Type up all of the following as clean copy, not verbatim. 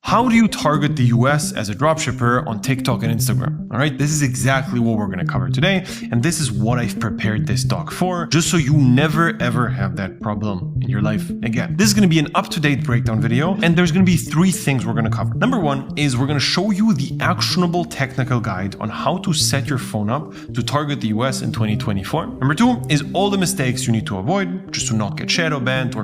How do you target the US as a dropshipper on TikTok and Instagram? All right, this is exactly what we're going to cover today, and this is what I've prepared this doc for, just so you never ever have that problem in your life again. This is going to be an up-to-date breakdown video, and there's going to be three things we're going to cover. Number one is we're going to show you the actionable technical guide on how to set your phone up to target the US in 2024. Number two is all the mistakes you need to avoid just to not get shadow banned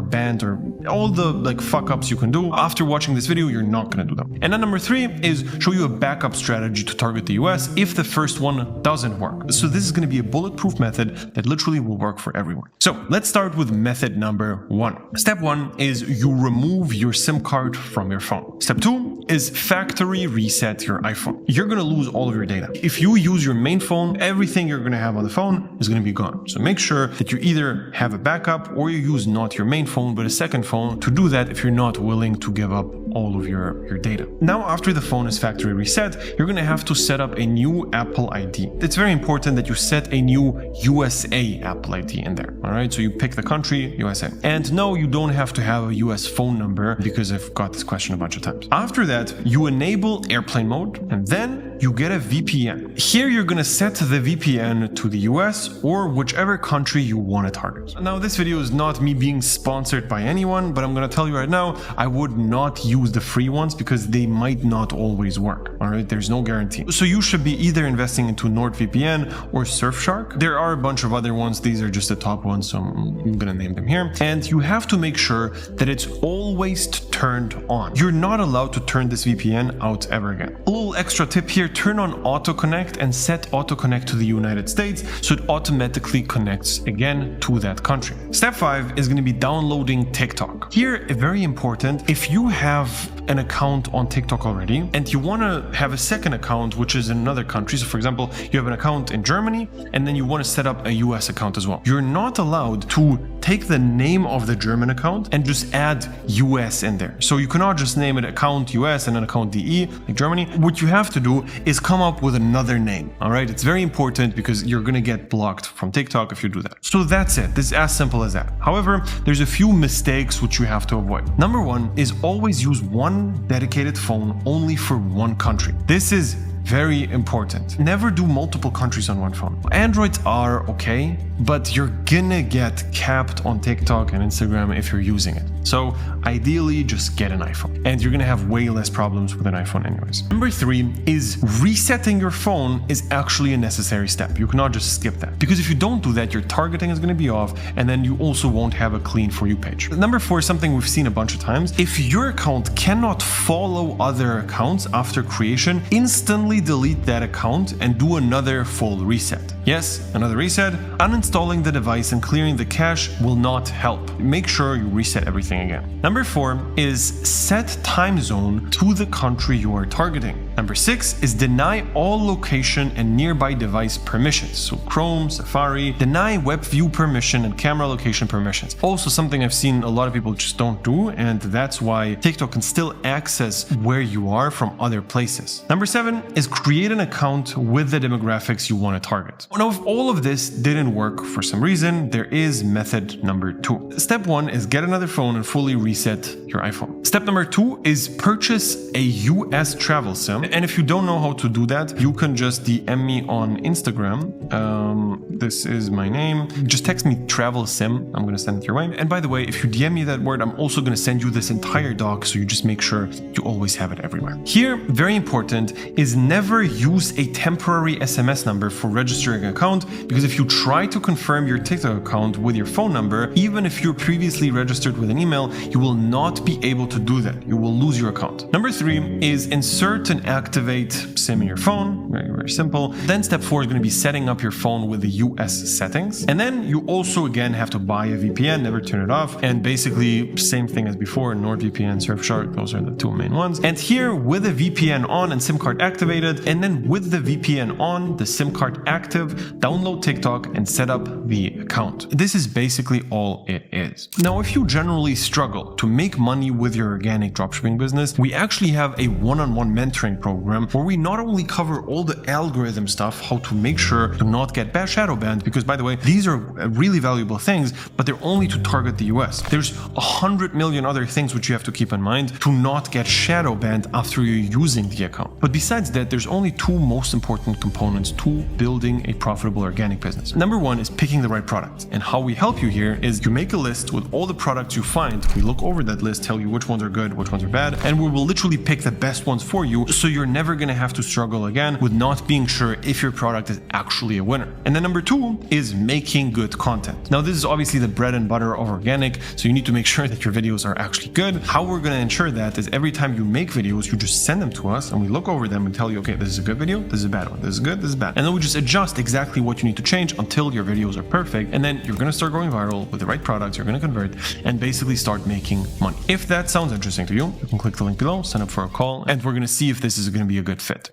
or all the fuck-ups you can do. After watching this video, you're not going to do them. And then number three is show you a backup strategy to target the US if the first one doesn't work. So this is going to be a bulletproof method that literally will work for everyone. So let's start with method number one. Step one is you remove your SIM card from your phone. Step two is factory reset your iPhone. You're going to lose all of your data. If you use your main phone, everything you're going to have on the phone is going to be gone. So make sure that you either have a backup or you use not your main phone, but a second phone to do that if you're not willing to give up all of your data. Now, after the phone is factory reset, you're going to have to set up a new Apple ID. It's very important that you set a new USA Apple ID in there. All right. So you pick the country, USA. And no, you don't have to have a US phone number because I've got this question a bunch of times. After that, you enable airplane mode and then you get a VPN. Here, you're going to set the VPN to the US or whichever country you want to target. Now, this video is not me being sponsored by anyone, but I'm going to tell you right now, I would not use the free ones because they might not always work. All right. There's no guarantee. So you should be either investing into NordVPN or Surfshark. There are a bunch of other ones. These are just the top ones. So I'm going to name them here. And you have to make sure that it's always turned on. You're not allowed to turn this VPN out ever again. A little extra tip here, turn on auto connect and set auto connect to the United States so it automatically connects again to that country. Step 5 is going to be downloading TikTok. Here, very important, if you have an account on TikTok already and you want to have a second account which is in another country, so for example you have an account in Germany and then you want to set up a US account as well, you're not allowed to take the name of the German account and just add US in there. So you cannot just name it account US and an account DE like Germany. What you have to do is come up with another name. All right, it's very important because you're going to get blocked from TikTok if you do that. So that's it. This is as simple as that. However, there's a few mistakes which you have to avoid. Number one is always use one dedicated phone only for one country. This is very important. Never do multiple countries on one phone. Androids are okay, but you're gonna get capped on TikTok and Instagram if you're using it. So ideally, just get an iPhone and you're gonna have way less problems with an iPhone anyways. Number 3 is resetting your phone is actually a necessary step. You cannot just skip that because if you don't do that, your targeting is gonna be off and then you also won't have a clean For You page. Number 4 is something we've seen a bunch of times. If your account cannot follow other accounts after creation, instantly delete that account and do another full reset. Yes, another reset. Uninstalling the device and clearing the cache will not help. Make sure you reset everything again. Number 4 is set time zone to the country you are targeting. Number 6 is deny all location and nearby device permissions. So Chrome, Safari, deny web view permission and camera location permissions. Also something I've seen a lot of people just don't do, and that's why TikTok can still access where you are from other places. Number 7 is create an account with the demographics you want to target. Now, if all of this didn't work for some reason, there is method number 2. Step 1 is get another phone and fully reset your iPhone. Step number 2 is purchase a US travel SIM. And if you don't know how to do that, you can just DM me on Instagram. This is my name. Just text me travel SIM. I'm going to send it your way. And by the way, if you DM me that word, I'm also going to send you this entire doc. So you just make sure you always have it everywhere. Here, very important is never use a temporary SMS number for registering an account, because if you try to confirm your TikTok account with your phone number, even if you're previously registered with an email, you will not be able to do that. You will lose your account. Number 3 is insert and activate SIM in your phone. Very, very simple. Then step 4 is going to be setting up your phone with the US settings. And then you also again have to buy a VPN, never turn it off. And basically same thing as before, NordVPN, Surfshark, those are the 2 main ones. And here with the VPN on and SIM card activated, and then with the VPN on, the SIM card active, download TikTok, and set up the account. This is basically all it is. Now, if you generally struggle to make money with your organic dropshipping business, we actually have a one-on-one mentoring program where we not only cover all the algorithm stuff, how to make sure to not get shadow banned, because by the way, these are really valuable things, but they're only to target the US. There's 100 million other things which you have to keep in mind to not get shadow banned after you're using the account. But besides that, there's only two most important components to building a profitable organic business. Number one is picking the right product. And how we help you here is you make a list with all the products you find. We look over that list, tell you which ones are good, which ones are bad, and we will literally pick the best ones for you, so you're never going to have to struggle again with not being sure if your product is actually a winner. And then number two is making good content. Now, this is obviously the bread and butter of organic, so you need to make sure that your videos are actually good. How we're going to ensure that is every time you make videos, you just send them to us and we look over them and tell you, okay, this is a good video, this is a bad one, this is good, this is bad. And then we just adjust exactly what you need to change until your videos are perfect. And then you're going to start going viral with the right products, you're going to convert and basically start making money. If that sounds interesting to you, you can click the link below, sign up for a call, and we're going to see if this is going to be a good fit.